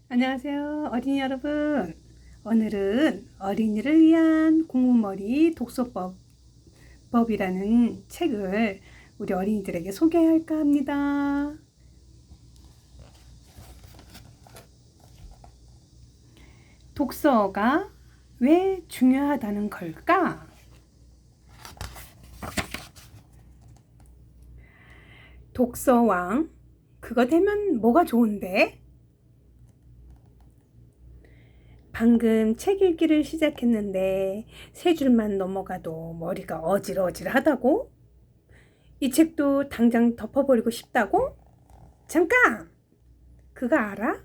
안녕하세요, 어린이 여러분. 오늘은 어린이를 위한 공부머리 독서법이라는 책을 우리 어린이들에게 소개할까 합니다. 독서가 왜 중요하다는 걸까? 독서왕, 그거 되면 뭐가 좋은데? 방금 책 읽기를 시작했는데 세 줄만 넘어가도 머리가 어질어질하다고? 이 책도 당장 덮어버리고 싶다고? 잠깐! 그거 알아?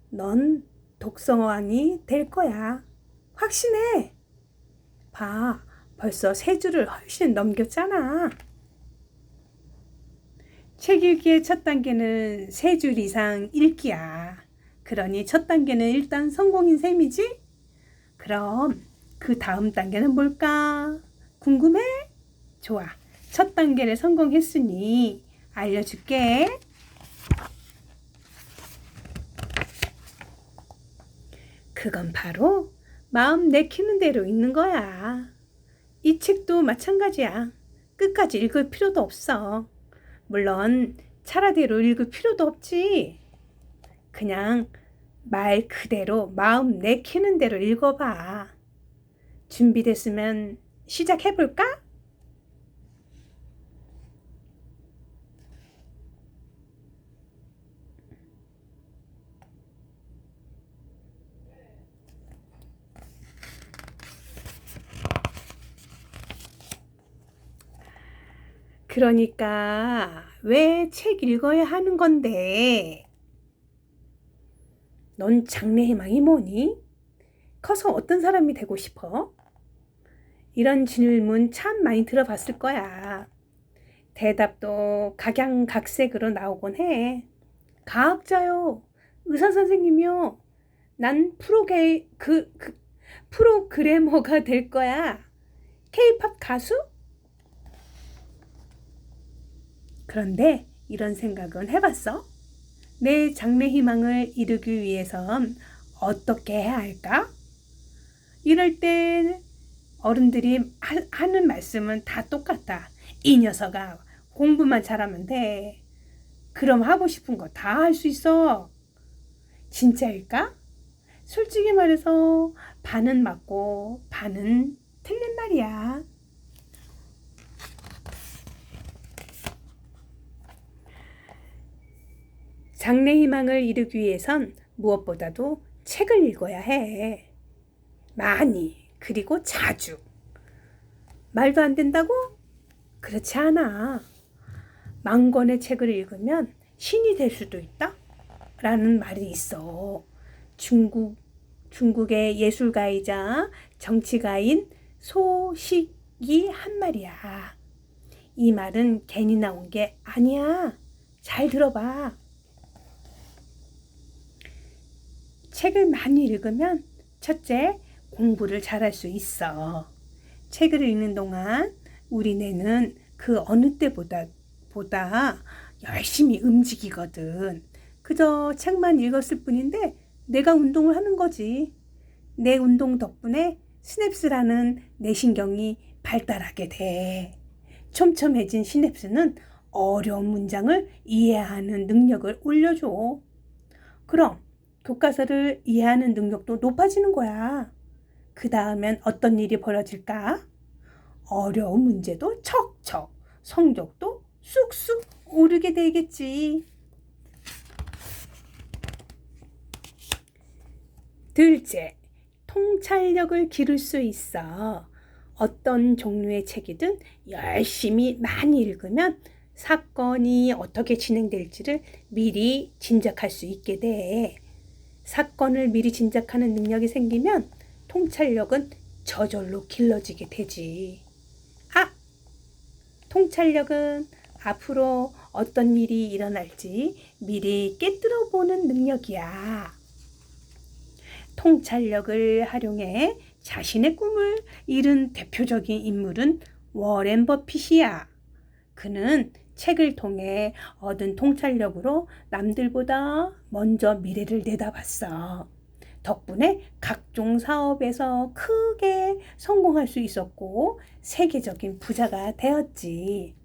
넌 독서왕이 될 거야. 확신해! 봐, 벌써 세 줄을 훨씬 넘겼잖아. 책 읽기의 첫 단계는 세 줄 이상 읽기야. 그러니 첫 단계는 일단 성공인 셈이지? 그럼 그 다음 단계는 뭘까? 궁금해? 좋아. 첫 단계를 성공했으니 알려줄게. 그건 바로 마음 내키는 대로 읽는 거야. 이 책도 마찬가지야. 끝까지 읽을 필요도 없어. 물론 차라대로 읽을 필요도 없지. 그냥 말 그대로 마음 내키는 대로 읽어봐. 준비됐으면 시작해볼까? 그러니까 왜 책 읽어야 하는 건데? 넌 장래희망이 뭐니? 커서 어떤 사람이 되고 싶어? 이런 질문 참 많이 들어봤을 거야. 대답도 각양각색으로 나오곤 해. 과학자요, 의사 선생님이요, 난 프로그래머가 될 거야. K-팝 가수? 그런데 이런 생각은 해봤어? 내 장래 희망을 이루기 위해선 어떻게 해야 할까? 이럴 때 어른들이 하는 말씀은 다 똑같아. 이 녀석아, 공부만 잘하면 돼. 그럼 하고 싶은 거 다 할 수 있어. 진짜일까? 솔직히 말해서 반은 맞고 반은 틀린 말이야. 장래 희망을 이루기 위해선 무엇보다도 책을 읽어야 해. 많이, 그리고 자주. 말도 안 된다고? 그렇지 않아. 만 권의 책을 읽으면 신이 될 수도 있다? 라는 말이 있어. 중국의 예술가이자 정치가인 소식이 한 말이야. 이 말은 괜히 나온 게 아니야. 잘 들어봐. 책을 많이 읽으면 첫째, 공부를 잘할 수 있어. 책을 읽는 동안 우리 뇌는 그 어느 때보다 열심히 움직이거든. 그저 책만 읽었을 뿐인데 내가 운동을 하는 거지. 내 운동 덕분에 시냅스라는 뇌신경이 발달하게 돼. 촘촘해진 시냅스는 어려운 문장을 이해하는 능력을 올려줘. 그럼 교과서를 이해하는 능력도 높아지는 거야. 그 다음엔 어떤 일이 벌어질까? 어려운 문제도 척척, 성적도 쑥쑥 오르게 되겠지. 둘째, 통찰력을 기를 수 있어. 어떤 종류의 책이든 열심히 많이 읽으면 사건이 어떻게 진행될지를 미리 짐작할 수 있게 돼. 사건을 미리 짐작하는 능력이 생기면 통찰력은 저절로 길러지게 되지. 통찰력은 앞으로 어떤 일이 일어날지 미리 꿰뚫어 보는 능력이야. 통찰력을 활용해 자신의 꿈을 이룬 대표적인 인물은 워렌 버핏이야. 그는 책을 통해 얻은 통찰력으로 남들보다 먼저 미래를 내다봤어. 덕분에 각종 사업에서 크게 성공할 수 있었고 세계적인 부자가 되었지.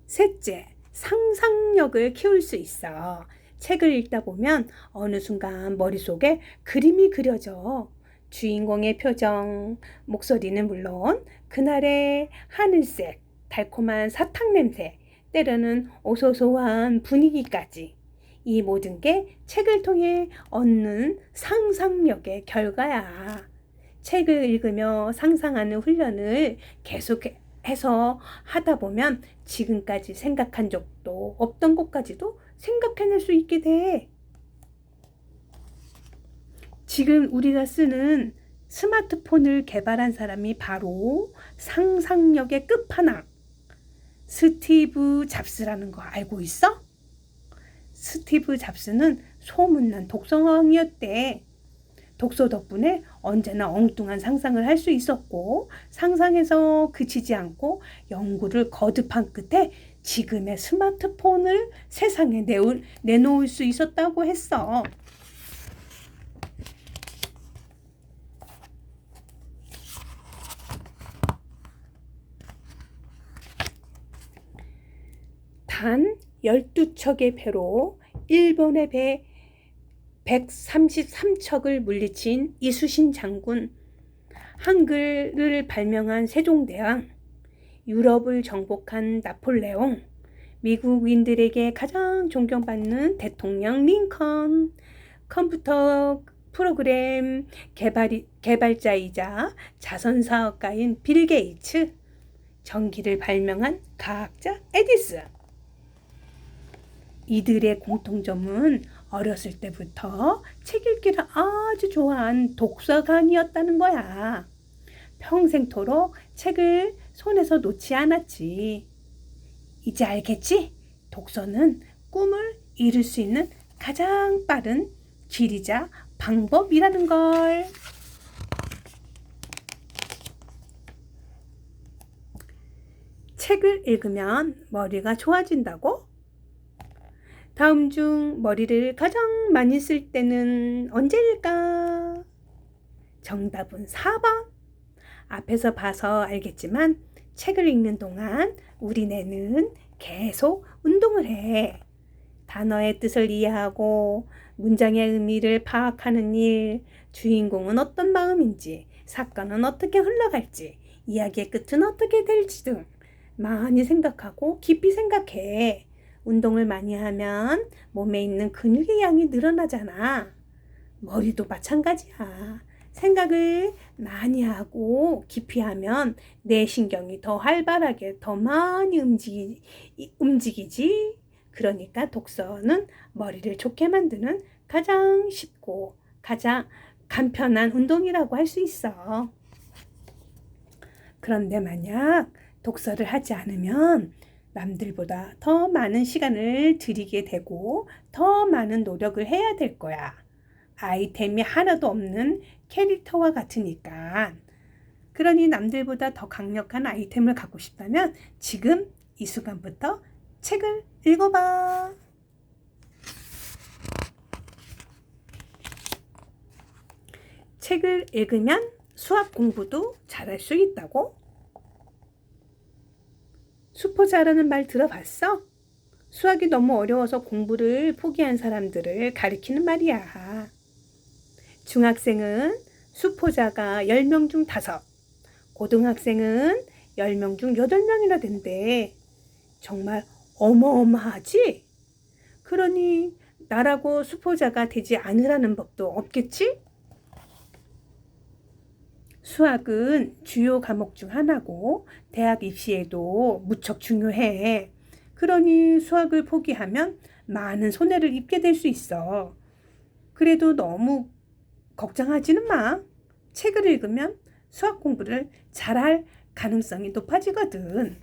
셋째, 상상력을 키울 수 있어. 책을 읽다 보면 어느 순간 머릿속에 그림이 그려져. 주인공의 표정, 목소리는 물론 그날의 하늘색, 달콤한 사탕 냄새, 때로는 오소소한 분위기까지. 이 모든 게 책을 통해 얻는 상상력의 결과야. 책을 읽으며 상상하는 훈련을 계속해서 하다 보면 지금까지 생각한 적도 없던 것까지도 생각해낼 수 있게 돼. 지금 우리가 쓰는 스마트폰을 개발한 사람이 바로 상상력의 끝판왕 스티브 잡스라는 거 알고 있어? 스티브 잡스는 소문난 독서왕이었대. 독서 덕분에 언제나 엉뚱한 상상을 할 수 있었고 상상에서 그치지 않고 연구를 거듭한 끝에 지금의 스마트폰을 세상에 내놓을 수 있었다고 했어. 단 12척의 배로 일본의 배 133척을 물리친 이수신 장군, 한글을 발명한 세종대왕, 유럽을 정복한 나폴레옹, 미국인들에게 가장 존경받는 대통령 링컨, 컴퓨터 프로그램 개발자이자 자선사업가인 빌 게이츠, 전기를 발명한 과학자 에디슨. 이들의 공통점은 어렸을 때부터 책 읽기를 아주 좋아한 독서가니였다는 거야. 평생토록 책을 손에서 놓지 않았지. 이제 알겠지? 독서는 꿈을 이룰 수 있는 가장 빠른 길이자 방법이라는 걸. 책을 읽으면 머리가 좋아진다고? 다음 중 머리를 가장 많이 쓸 때는 언제일까? 정답은 4번. 앞에서 봐서 알겠지만 책을 읽는 동안 우리 뇌는 계속 운동을 해. 단어의 뜻을 이해하고 문장의 의미를 파악하는 일, 주인공은 어떤 마음인지, 사건은 어떻게 흘러갈지, 이야기의 끝은 어떻게 될지 등 많이 생각하고 깊이 생각해. 운동을 많이 하면 몸에 있는 근육의 양이 늘어나잖아. 머리도 마찬가지야. 생각을 많이 하고 깊이 하면 내 신경이 더 활발하게 더 많이 움직이지. 그러니까 독서는 머리를 좋게 만드는 가장 쉽고 가장 간편한 운동이라고 할 수 있어. 그런데 만약 독서를 하지 않으면 남들보다 더 많은 시간을 들이게 되고 더 많은 노력을 해야 될 거야. 아이템이 하나도 없는 캐릭터와 같으니까. 그러니 남들보다 더 강력한 아이템을 갖고 싶다면 지금 이 순간부터 책을 읽어봐. 책을 읽으면 수학 공부도 잘할 수 있다고? 수포자라는 말 들어봤어? 수학이 너무 어려워서 공부를 포기한 사람들을 가리키는 말이야. 중학생은 수포자가 10명 중 5, 고등학생은 10명 중 8명이나 된대. 정말 어마어마하지? 그러니 나라고 수포자가 되지 않으라는 법도 없겠지? 수학은 주요 과목 중 하나고 대학 입시에도 무척 중요해. 그러니 수학을 포기하면 많은 손해를 입게 될 수 있어. 그래도 너무 걱정하지는 마. 책을 읽으면 수학 공부를 잘할 가능성이 높아지거든.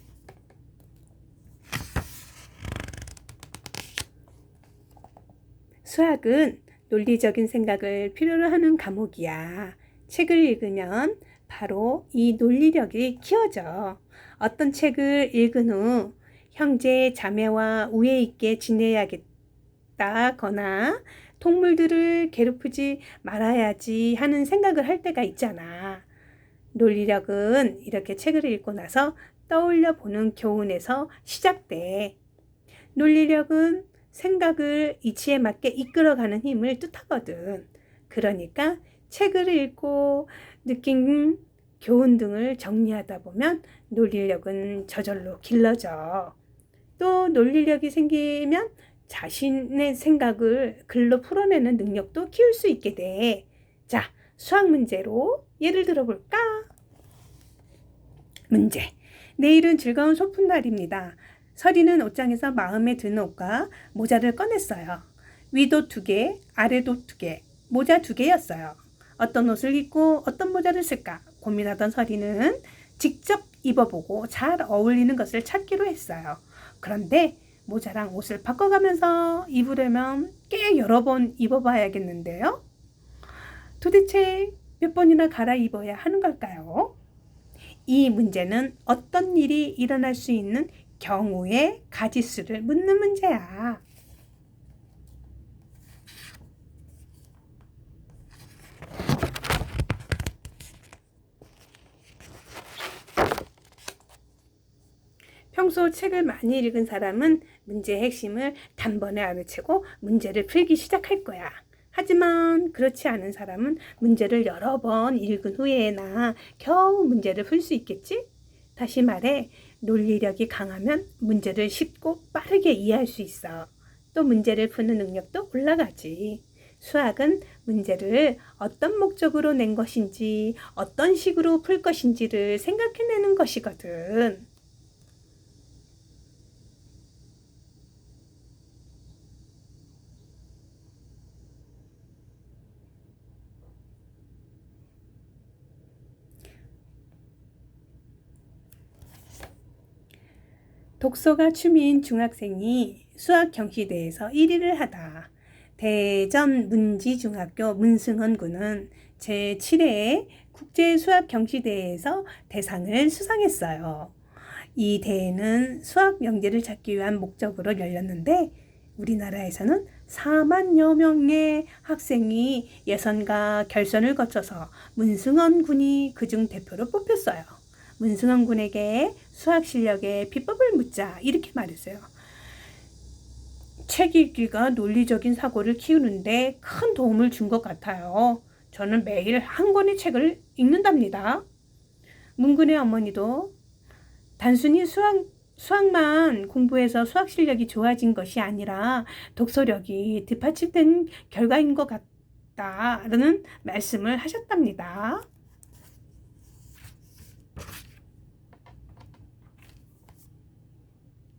수학은 논리적인 생각을 필요로 하는 과목이야. 책을 읽으면 바로 이 논리력이 키워져. 어떤 책을 읽은 후 형제, 자매와 우애 있게 지내야겠다거나 동물들을 괴롭히지 말아야지 하는 생각을 할 때가 있잖아. 논리력은 이렇게 책을 읽고 나서 떠올려 보는 교훈에서 시작돼. 논리력은 생각을 이치에 맞게 이끌어가는 힘을 뜻하거든. 그러니까 책을 읽고 느낀 교훈 등을 정리하다 보면 논리력은 저절로 길러져. 또 논리력이 생기면 자신의 생각을 글로 풀어내는 능력도 키울 수 있게 돼. 자, 수학 문제로 예를 들어볼까? 문제. 내일은 즐거운 소풍날입니다. 서리는 옷장에서 마음에 드는 옷과 모자를 꺼냈어요. 위도 2개, 아래도 2개, 모자 2개였어요. 어떤 옷을 입고 어떤 모자를 쓸까 고민하던 서리는 직접 입어보고 잘 어울리는 것을 찾기로 했어요. 그런데 모자랑 옷을 바꿔가면서 입으려면 꽤 여러 번 입어봐야겠는데요. 도대체 몇 번이나 갈아입어야 하는 걸까요? 이 문제는 어떤 일이 일어날 수 있는 경우의 가지수를 묻는 문제야. 평소 책을 많이 읽은 사람은 문제의 핵심을 단번에 알아채고 문제를 풀기 시작할 거야. 하지만 그렇지 않은 사람은 문제를 여러 번 읽은 후에나 겨우 문제를 풀 수 있겠지? 다시 말해, 논리력이 강하면 문제를 쉽고 빠르게 이해할 수 있어. 또 문제를 푸는 능력도 올라가지. 수학은 문제를 어떤 목적으로 낸 것인지, 어떤 식으로 풀 것인지를 생각해내는 것이거든. 독서가 취미인 중학생이 수학 경시대회에서 1위를 하다. 대전 문지중학교 문승헌 군은 제7회 국제 수학 경시대회에서 대상을 수상했어요. 이 대회는 수학 명제를 찾기 위한 목적으로 열렸는데 우리나라에서는 4만여 명의 학생이 예선과 결선을 거쳐서 문승헌 군이 그중 대표로 뽑혔어요. 문승헌 군에게 수학 실력의 비법을 묻자 이렇게 말했어요. 책 읽기가 논리적인 사고를 키우는데 큰 도움을 준 것 같아요. 저는 매일 한 권의 책을 읽는답니다. 문 군의 어머니도 단순히 수학만 공부해서 수학 실력이 좋아진 것이 아니라 독서력이 뒷받침된 결과인 것 같다라는 말씀을 하셨답니다.